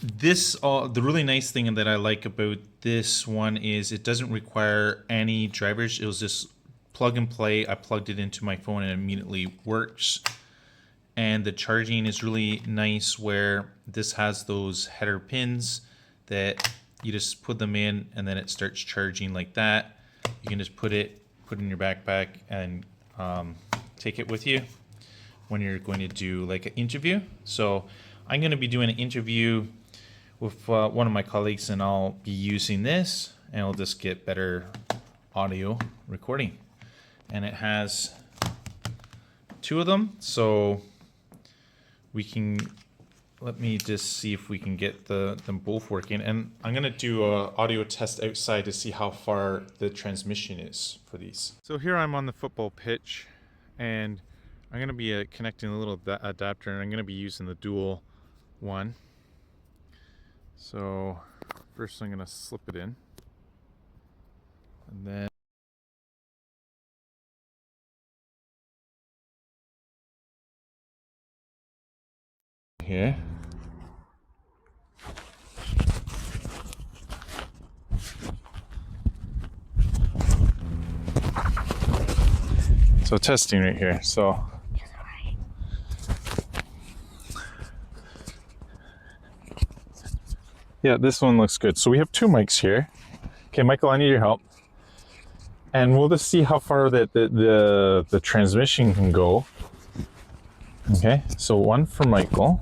The really nice thing that I like about this one is it doesn't require any drivers. It was just plug and play. I plugged it into my phone and it immediately works. And the charging is really nice where this has those header pins that you just put them in and then it starts charging like that. You can just put it in your backpack and take it with you when you're going to do like an interview. So I'm going to be doing an interview with one of my colleagues, and I'll be using this, and I'll just get better audio recording. And it has two of them, so we can, let me just see if we can get them both working. And I'm gonna do an audio test outside to see how far the transmission is for these. So here I'm on the football pitch, and I'm gonna be connecting a little adapter, and I'm gonna be using the dual one. So first I'm gonna slip it in, and then here. So testing right here. So yeah, this one looks good. So we have two mics here. Okay, Michael, I need your help. And we'll just see how far the transmission can go. Okay, so one for Michael.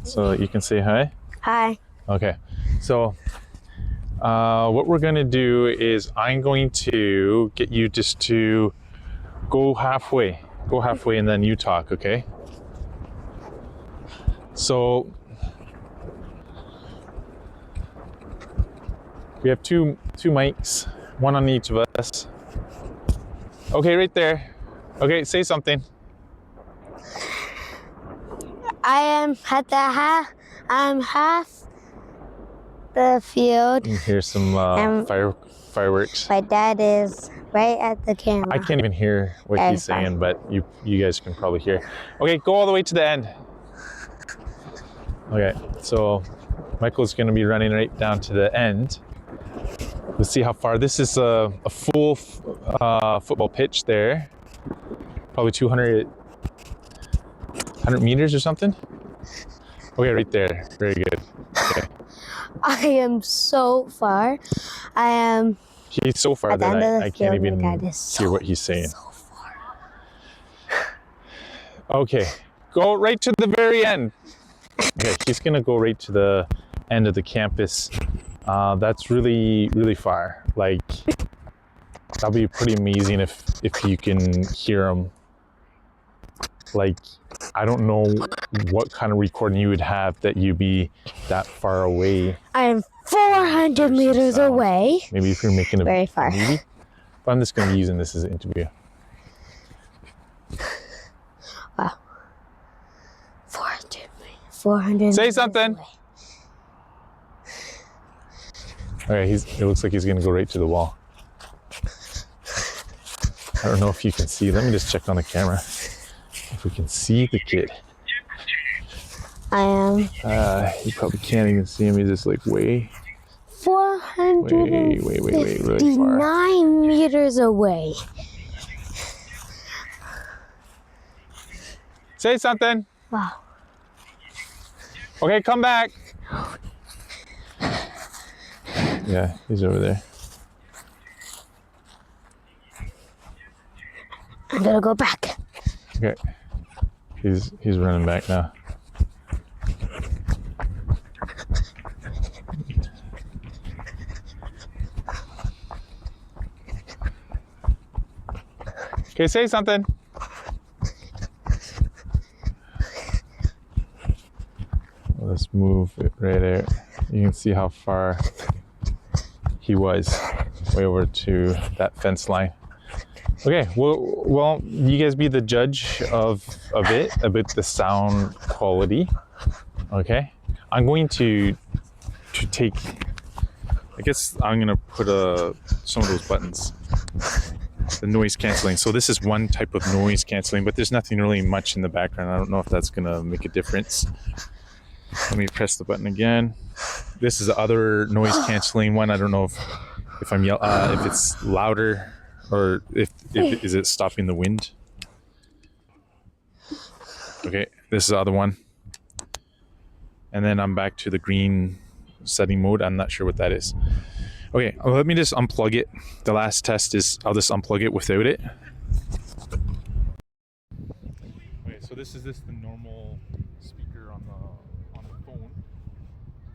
So you can say hi. Hi. Okay, so what we're gonna do is I'm going to get you just to go halfway and then you talk, okay? So we have two mics, one on each of us. Okay, right there. Okay, say something. I'm half the field. You can hear some fireworks. My dad is right at the camera. I can't even hear what he's saying, but you guys can probably hear. Okay, go all the way to the end. Okay, so Michael's going to be running right down to the end. Let's see how far. This is a full football pitch there. Probably 200 meters or something. Okay, right there. Very good. Okay. I am so far. He's so far that I can't even hear what he's saying. So far. Okay, go right to the very end. Okay, he's gonna go right to the end of the campus. That's really, really far. Like, that'll be pretty amazing if you can hear him. Like, I don't know what kind of recording you would have that you'd be that far away. I am 400 meters away. Maybe if you're making a very far. movie. But I'm just going to be using this as an interview. Wow. 400 Say something. Okay, it looks like he's going to go right to the wall. I don't know if you can see. Let me just check on the camera if we can see the kid. I am. You probably can't even see him. He's just like way 459 really far. meters away. Say something. Wow. Okay, come back. Yeah, he's over there. I'm gonna go back. Okay. He's running back now. Okay, say something. Let's move it right there. You can see how far he was, way over to that fence line. Okay, well, you guys be the judge of it, about the sound quality. Okay, I'm going to take, I guess I'm gonna put some of those buttons, the noise canceling. So this is one type of noise canceling, but there's nothing really much in the background. I don't know if that's gonna make a difference. Let me press the button again. this is the other noise canceling one. I don't know if I'm if it's louder or if is it stopping the wind. Okay, this is the other one. And then I'm back to the green setting mode. I'm not sure what that is. Okay, let me just unplug it. The last test is I'll just unplug it without it. Okay, so this is the normal speaker on the phone,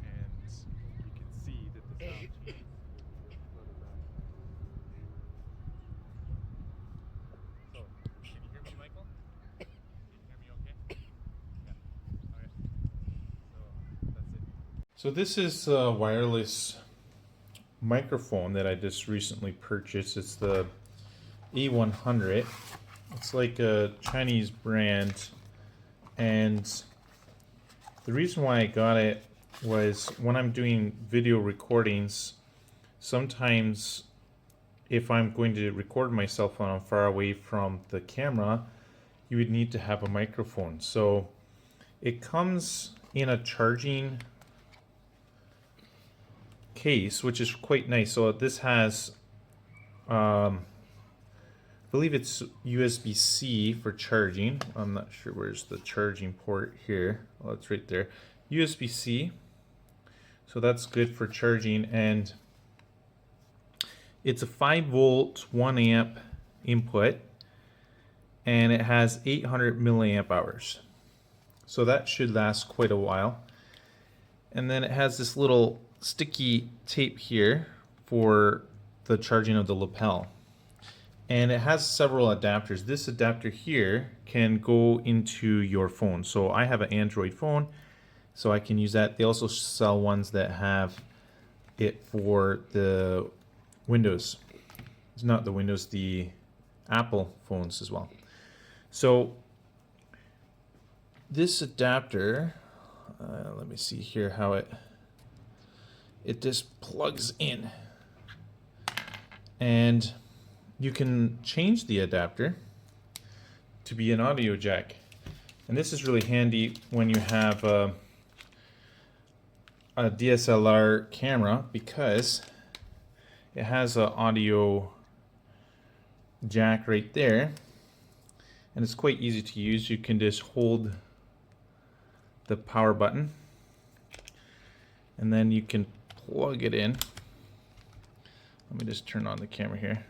and you can see that the sound changes. So, can you hear me, Michael? Can you hear me okay? Yeah. Okay. So that's it. So this is a wireless microphone that I just recently purchased. It's the A100. It's like a Chinese brand, and the reason why I got it was when I'm doing video recordings, sometimes if I'm going to record myself when I'm far away from the camera, you would need to have a microphone. So it comes in a charging case, which is quite nice. So this has I believe it's USB-C for charging. I'm not sure where's the charging port here. Oh, it's right there. USB-C. So that's good for charging, and it's a 5-volt, 1 amp input, and it has 800 milliamp hours. So that should last quite a while. And then it has this little sticky tape here for the charging of the lapel. And it has several adapters. This adapter here can go into your phone. So I have an Android phone, so I can use that. They also sell ones that have it for the Windows. It's not the Windows, the Apple phones as well. So this adapter, let me see here how it just plugs in. And you can change the adapter to be an audio jack. And this is really handy when you have a DSLR camera, because it has an audio jack right there, and it's quite easy to use. You can just hold the power button and then you can plug it in. Let me just turn on the camera here.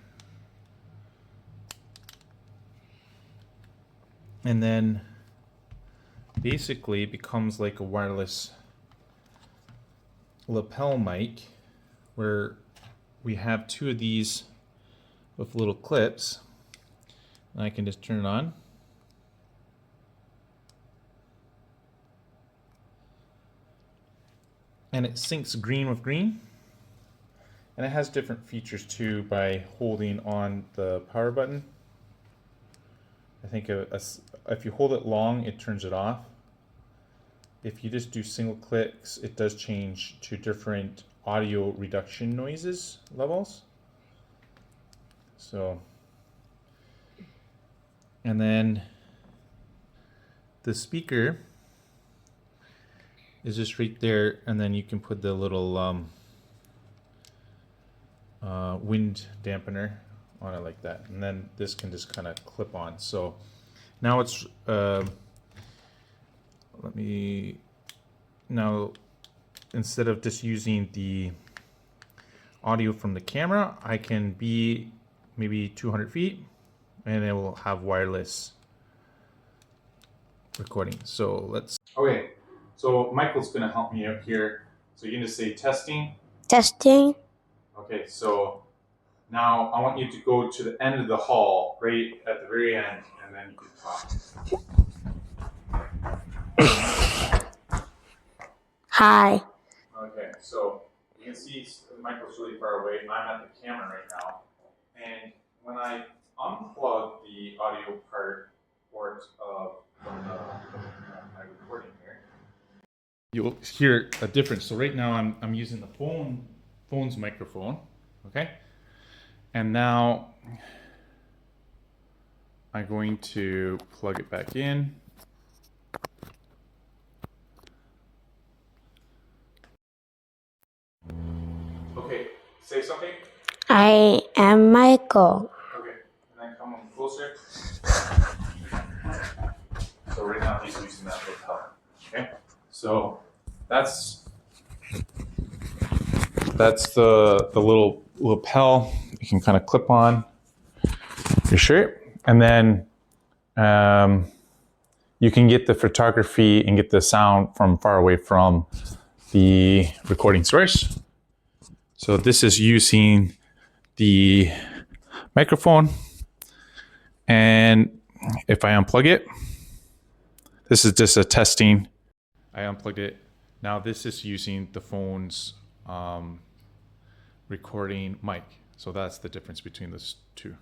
And then basically it becomes like a wireless lapel mic, where we have two of these with little clips, and I can just turn it on. And it syncs green with green. And it has different features too by holding on the power button. I think if you hold it long, it turns it off. If you just do single clicks, it does change to different audio reduction noises levels. So, and then the speaker is just right there, and then you can put the little wind dampener on it like that, and then this can just kind of clip on. So now it's now instead of just using the audio from the camera, I can be maybe 200 feet and it will have wireless recording. So let's. Okay, so Michael's going to help me out here. So you're going to say testing. Testing. Okay, so now I want you to go to the end of the hall, right at the very end, and then you can talk. Hi. Okay, so you can see Michael's really far away. I'm at the camera right now, and when I unplug the audio port of my recording here, you'll hear a difference. So right now I'm using the phone's microphone, okay, and now I'm going to plug it back in. Okay, say something. I am Michael. Okay, and then come on closer. So right now he's using that lapel. Okay, so that's the little lapel you can kind of clip on your shirt, and then you can get the photography and get the sound from far away from the recording source. So this is using the microphone, and if I unplug it, this is just a testing. I unplugged it. Now this is using the phone's recording mic. So that's the difference between those two.